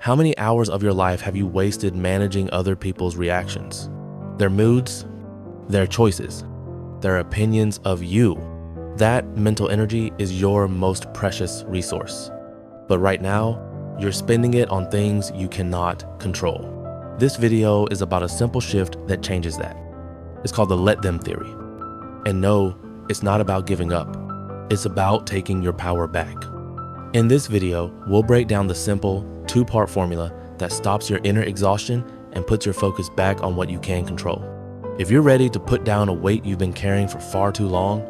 How many hours of your life have you wasted managing other people's reactions, their moods, their choices, their opinions of you? That mental energy is your most precious resource. But right now, you're spending it on things you cannot control. This video is about a simple shift that changes that. It's called the let them theory. And no, it's not about giving up. It's about taking your power back. In this video, we'll break down the simple two-part formula that stops your inner exhaustion and puts your focus back on what you can control. If you're ready to put down a weight you've been carrying for far too long,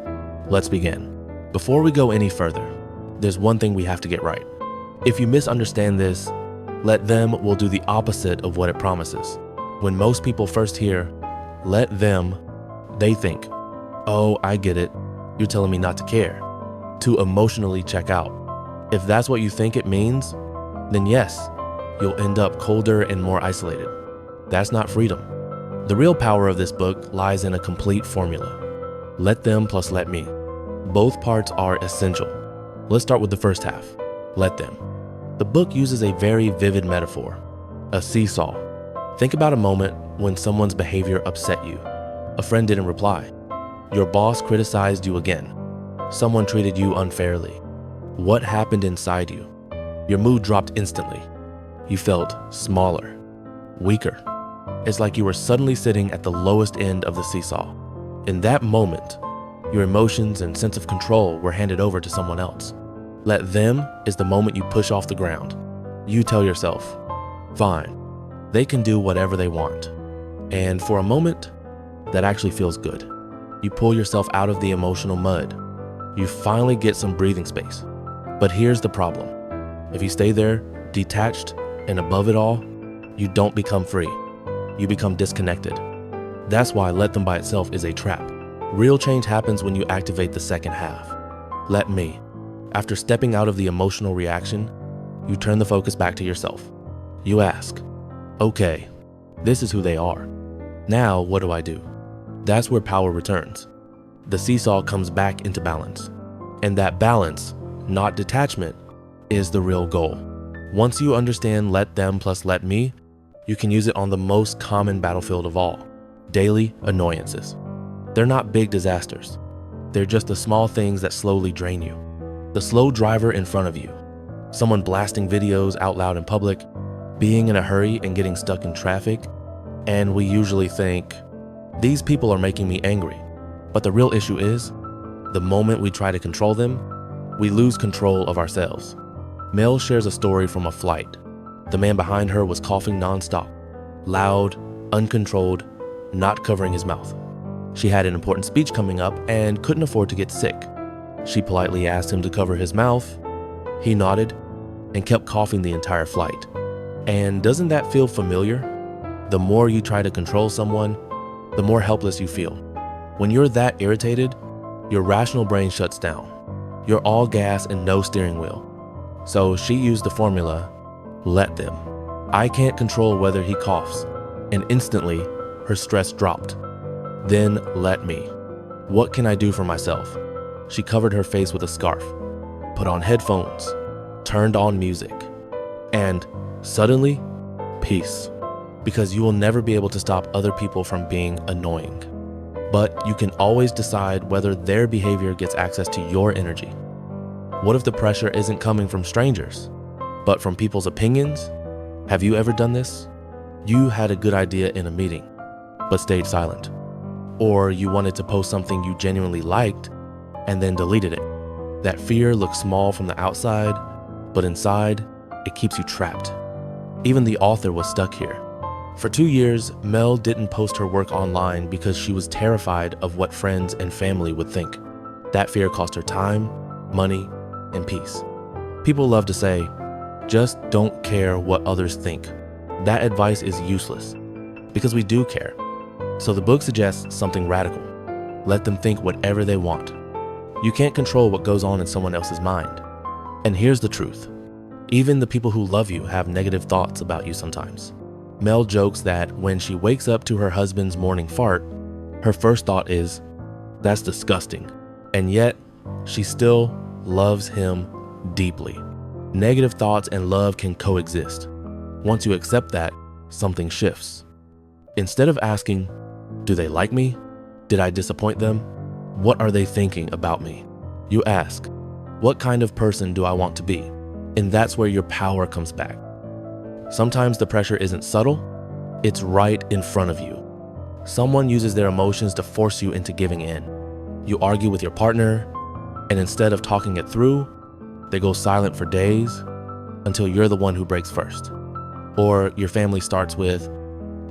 let's begin. Before we go any further, there's one thing we have to get right. If you misunderstand this, let them will do the opposite of what it promises. When most people first hear, let them, they think, oh, I get it, you're telling me not to care, to emotionally check out. If that's what you think it means, then yes, you'll end up colder and more isolated. That's not freedom. The real power of this book lies in a complete formula. Let them plus let me. Both parts are essential. Let's start with the first half, let them. The book uses a very vivid metaphor, a seesaw. Think about a moment when someone's behavior upset you. A friend didn't reply. Your boss criticized you again. Someone treated you unfairly. What happened inside you? Your mood dropped instantly. You felt smaller, weaker. It's like you were suddenly sitting at the lowest end of the seesaw. In that moment, your emotions and sense of control were handed over to someone else. Let them is the moment you push off the ground. You tell yourself, fine, they can do whatever they want. And for a moment, that actually feels good. You pull yourself out of the emotional mud. You finally get some breathing space. But here's the problem. If you stay there, detached and above it all, you don't become free. You become disconnected. That's why let them by itself is a trap. Real change happens when you activate the second half. Let me. After stepping out of the emotional reaction, you turn the focus back to yourself. You ask, okay, this is who they are. Now what do I do? That's where power returns. The seesaw comes back into balance. And that balance, not detachment, is the real goal. Once you understand let them plus let me, you can use it on the most common battlefield of all, daily annoyances. They're not big disasters. They're just the small things that slowly drain you. The slow driver in front of you, someone blasting videos out loud in public, being in a hurry and getting stuck in traffic, and we usually think, these people are making me angry. But the real issue is, the moment we try to control them, we lose control of ourselves. Mel shares a story from a flight. The man behind her was coughing nonstop, loud, uncontrolled, not covering his mouth. She had an important speech coming up and couldn't afford to get sick. She politely asked him to cover his mouth. He nodded and kept coughing the entire flight. And doesn't that feel familiar? The more you try to control someone, the more helpless you feel. When you're that irritated, your rational brain shuts down. You're all gas and no steering wheel. So she used the formula, let them. I can't control whether he coughs. And instantly, her stress dropped. Then let me. What can I do for myself? She covered her face with a scarf, put on headphones, turned on music, and suddenly, peace. Because you will never be able to stop other people from being annoying. But you can always decide whether their behavior gets access to your energy. What if the pressure isn't coming from strangers, but from people's opinions? Have you ever done this? You had a good idea in a meeting, but stayed silent. Or you wanted to post something you genuinely liked, and then deleted it. That fear looks small from the outside, but inside, it keeps you trapped. Even the author was stuck here. For 2 years, Mel didn't post her work online because she was terrified of what friends and family would think. That fear cost her time, money, and peace. People love to say, just don't care what others think. That advice is useless, because we do care. So the book suggests something radical. Let them think whatever they want. You can't control what goes on in someone else's mind. And here's the truth. Even the people who love you have negative thoughts about you sometimes. Mel jokes that when she wakes up to her husband's morning fart, her first thought is, that's disgusting. And yet, she still loves him deeply. Negative thoughts and love can coexist. Once you accept that, something shifts. Instead of asking, do they like me? Did I disappoint them? What are they thinking about me? You ask, what kind of person do I want to be? And that's where your power comes back. Sometimes the pressure isn't subtle, it's right in front of you. Someone uses their emotions to force you into giving in. You argue with your partner, and instead of talking it through, they go silent for days until you're the one who breaks first. Or your family starts with,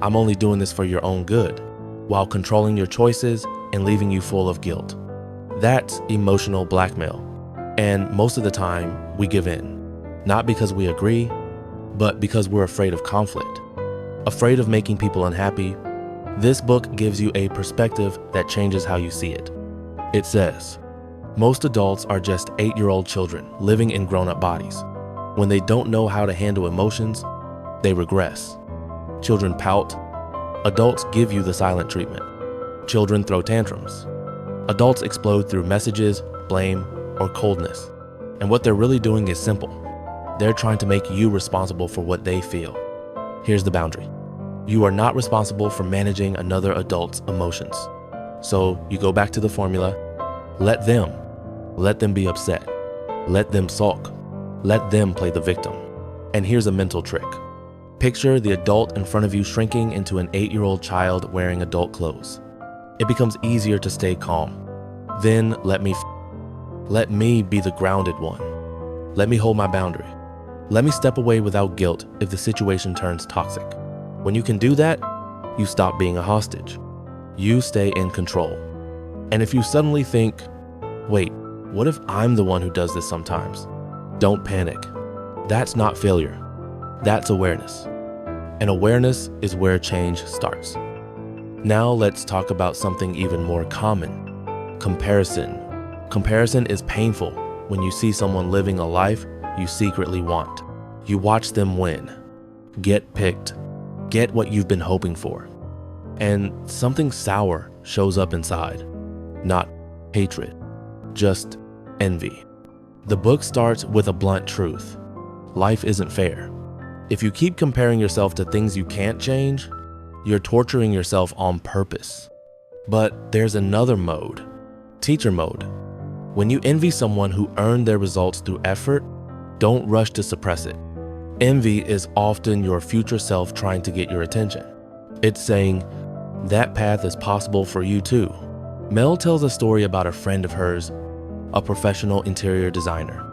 I'm only doing this for your own good, while controlling your choices and leaving you full of guilt. That's emotional blackmail. And most of the time, we give in. Not because we agree, but because we're afraid of conflict. Afraid of making people unhappy. This book gives you a perspective that changes how you see it. It says, most adults are just 8-year-old children living in grown-up bodies. When they don't know how to handle emotions, they regress. Children pout. Adults give you the silent treatment. Children throw tantrums. Adults explode through messages, blame, or coldness. And what they're really doing is simple. They're trying to make you responsible for what they feel. Here's the boundary. You are not responsible for managing another adult's emotions. So you go back to the formula. Let them be upset. Let them sulk. Let them play the victim. And here's a mental trick. Picture the adult in front of you shrinking into an 8-year-old child wearing adult clothes. It becomes easier to stay calm. Then let me be the grounded one. Let me hold my boundary. Let me step away without guilt if the situation turns toxic. When you can do that, you stop being a hostage. You stay in control. And if you suddenly think, wait, what if I'm the one who does this sometimes? Don't panic. That's not failure. That's awareness. And awareness is where change starts. Now let's talk about something even more common. Comparison. Comparison is painful when you see someone living a life you secretly want. You watch them win, get picked, get what you've been hoping for. And something sour shows up inside. Not hatred, just envy. The book starts with a blunt truth. Life isn't fair. If you keep comparing yourself to things you can't change, you're torturing yourself on purpose. But there's another mode, teacher mode. When you envy someone who earned their results through effort, don't rush to suppress it. Envy is often your future self trying to get your attention. It's saying, that path is possible for you too. Mel tells a story about a friend of hers, a professional interior designer.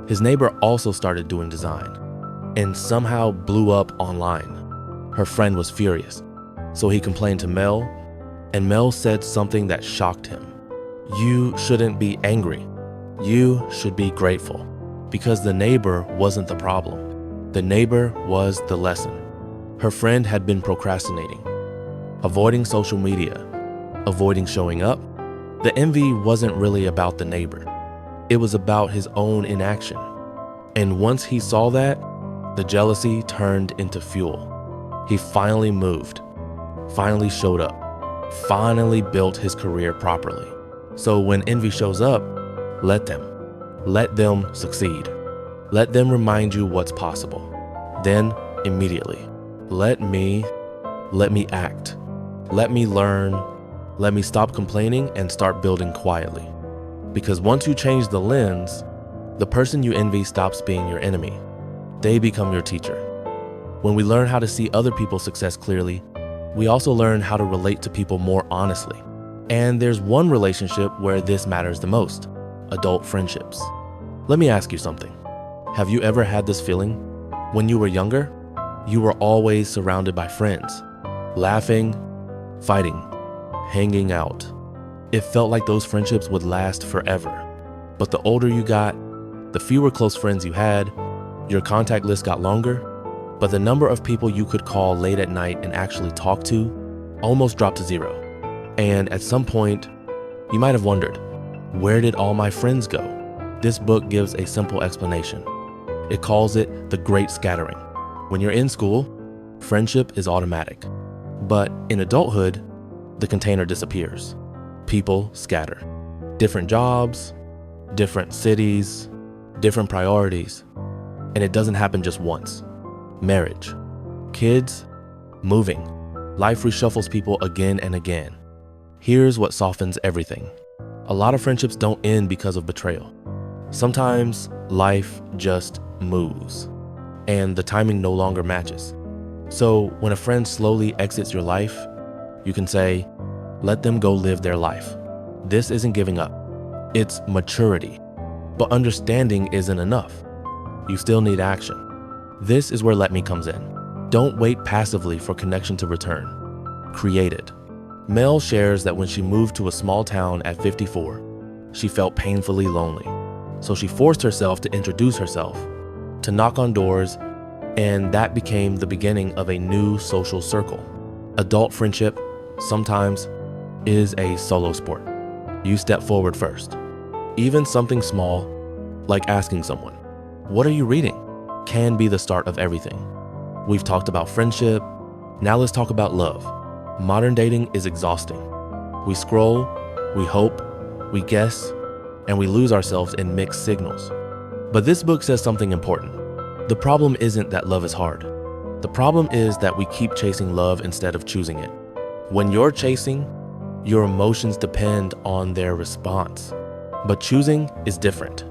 His neighbor also started doing design and somehow blew up online. Her friend was furious, so he complained to Mel, and Mel said something that shocked him. You shouldn't be angry. You should be grateful, because the neighbor wasn't the problem. The neighbor was the lesson. Her friend had been procrastinating, avoiding social media, avoiding showing up. The envy wasn't really about the neighbor. It was about his own inaction. And once he saw that, the jealousy turned into fuel. He finally moved, finally showed up, finally built his career properly. So when envy shows up, let them succeed. Let them remind you what's possible. Then immediately, let me act. Let me learn. Let me stop complaining and start building quietly. Because once you change the lens, the person you envy stops being your enemy. They become your teacher. When we learn how to see other people's success clearly, we also learn how to relate to people more honestly. And there's one relationship where this matters the most: adult friendships. Let me ask you something. Have you ever had this feeling? When you were younger, you were always surrounded by friends, laughing, fighting, hanging out. It felt like those friendships would last forever. But the older you got, the fewer close friends you had, your contact list got longer, but the number of people you could call late at night and actually talk to almost dropped to zero. And at some point, you might have wondered, where did all my friends go? This book gives a simple explanation. It calls it the Great Scattering. When you're in school, friendship is automatic. But in adulthood, the container disappears. People scatter. Different jobs, different cities, different priorities. And it doesn't happen just once. marriage, kids, moving. Life reshuffles people again and again. Here's what softens everything. A lot of friendships don't end because of betrayal. Sometimes life just moves, and the timing no longer matches. So when a friend slowly exits your life, you can say, let them go live their life. This isn't giving up. It's maturity. But understanding isn't enough. You still need action. This is where Let Me comes in. Don't wait passively for connection to return. Create it. Mel shares that when she moved to a small town at 54, she felt painfully lonely. So she forced herself to introduce herself, to knock on doors, and that became the beginning of a new social circle. Adult friendship sometimes is a solo sport. You step forward first. Even something small, like asking someone, "What are you reading?" can be the start of everything. We've talked about friendship. Now let's talk about love. Modern dating is exhausting. We scroll, we hope, we guess, and we lose ourselves in mixed signals. But this book says something important. The problem isn't that love is hard. The problem is that we keep chasing love instead of choosing it. When you're chasing, your emotions depend on their response. But choosing is different.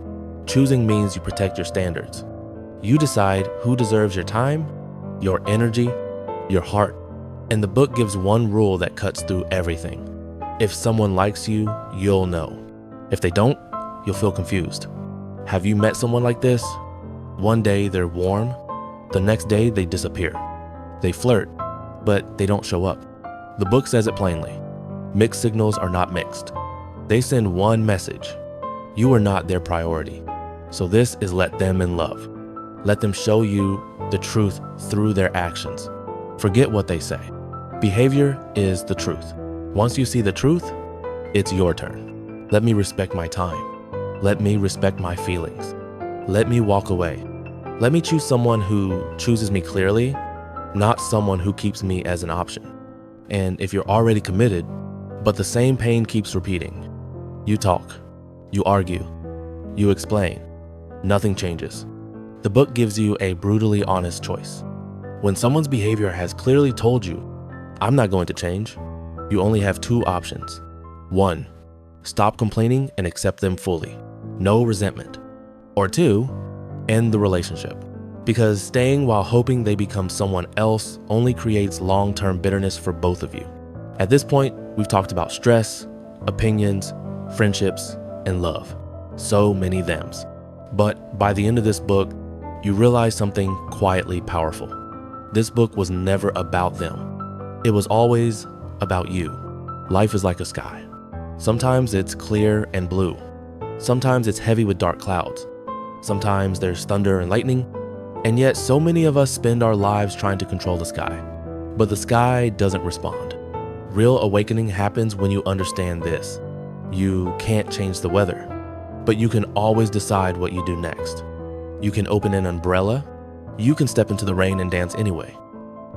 Choosing means you protect your standards. You decide who deserves your time, your energy, your heart. And the book gives one rule that cuts through everything. If someone likes you, you'll know. If they don't, you'll feel confused. Have you met someone like this? One day they're warm, the next day they disappear. They flirt, but they don't show up. The book says it plainly. Mixed signals are not mixed. They send one message. You are not their priority. So this is let them in love. Let them show you the truth through their actions. Forget what they say. Behavior is the truth. Once you see the truth, it's your turn. Let me respect my time. Let me respect my feelings. Let me walk away. Let me choose someone who chooses me clearly, not someone who keeps me as an option. And if you're already committed, but the same pain keeps repeating, you talk, you argue, you explain, nothing changes. The book gives you a brutally honest choice. When someone's behavior has clearly told you, I'm not going to change, you only have two options. One, stop complaining and accept them fully. No resentment. Or two, end the relationship. Because staying while hoping they become someone else only creates long-term bitterness for both of you. At this point, we've talked about stress, opinions, friendships, and love. So many thems. But by the end of this book, you realize something quietly powerful. This book was never about them. It was always about you. Life is like a sky. Sometimes it's clear and blue. Sometimes it's heavy with dark clouds. Sometimes there's thunder and lightning. And yet so many of us spend our lives trying to control the sky. But the sky doesn't respond. Real awakening happens when you understand this. You can't change the weather, but you can always decide what you do next. You can open an umbrella. You can step into the rain and dance anyway.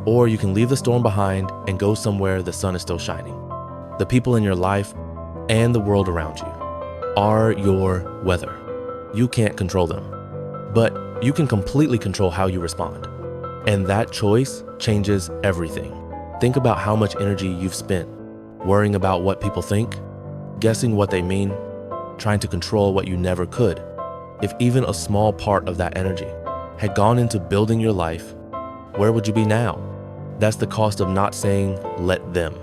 Or you can leave the storm behind and go somewhere the sun is still shining. The people in your life and the world around you are your weather. You can't control them, but you can completely control how you respond. And that choice changes everything. Think about how much energy you've spent worrying about what people think, guessing what they mean, trying to control what you never could. If even a small part of that energy had gone into building your life, where would you be now? That's the cost of not saying, let them,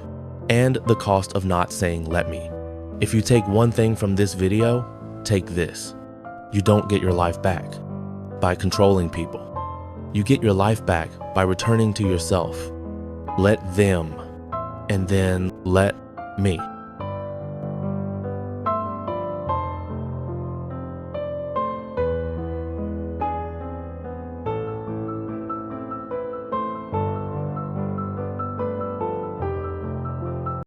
and the cost of not saying, let me. If you take one thing from this video, take this. You don't get your life back by controlling people. You get your life back by returning to yourself. Let them, and then let me.